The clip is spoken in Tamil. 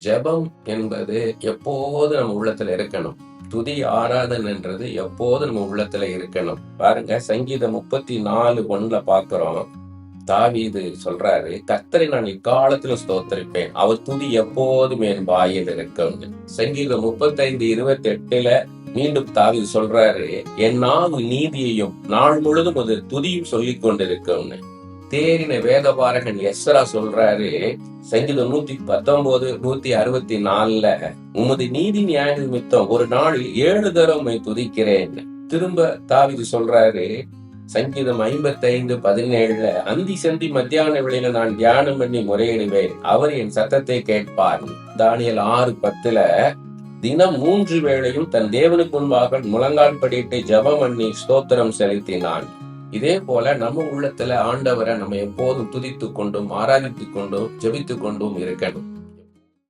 ஜெபம் என்பது எப்போது நம்ம உள்ளத்துல இருக்கணும். துதி ஆராதனைன்றது எப்போது நம்ம உள்ளத்துல இருக்கணும். பாருங்க, சங்கீதம் 34:1 பார்க்கிறோம். தாவீது சொல்றாரு, கர்த்தரை நான் எக்காலத்திலும் ஸ்தோத்தரிப்பேன், அவர் துதி எப்போதும் என் வாயில் இருக்கும்னு. சங்கீதம் 35:28 மீண்டும் தாவீது சொல்றாரு, என் நாவு நீதியையும் நாள் முழுதும் அது துதியும் சொல்லிக் கொண்டிருக்கும்னு. தேறின வேதபாரகன் எஸ்ரா சொல்றாரு, சங்கீதம் 119, 164 உமது நீதி நியாய நிமித்தம் ஒரு நாளில் 7 தரம் உம்மை துதிக்கிறேன். திரும்ப தாவீது சொல்றாரு, சங்கீதம் 55:17 அந்தி சந்தி மத்தியான வேளையில நான் தியானம் பண்ணி முறையிடுவேன், அவர் என் சத்தத்தை கேட்பார். தானியேல் 6:10 தினம் 3 வேளையும் தன் தேவனுக்கு முன்பாக முழங்கால் படியிட்டு ஜெபம் பண்ணி ஸ்தோத்திரம் செலுத்தினான். இதே போல நம்ம உள்ளத்துல ஆண்டவரை நம்ம எப்போதும் துதித்துக் கொண்டும் ஆராதித்துக் கொண்டும் ஜெபித்துக் கொண்டும் இருக்கணும்.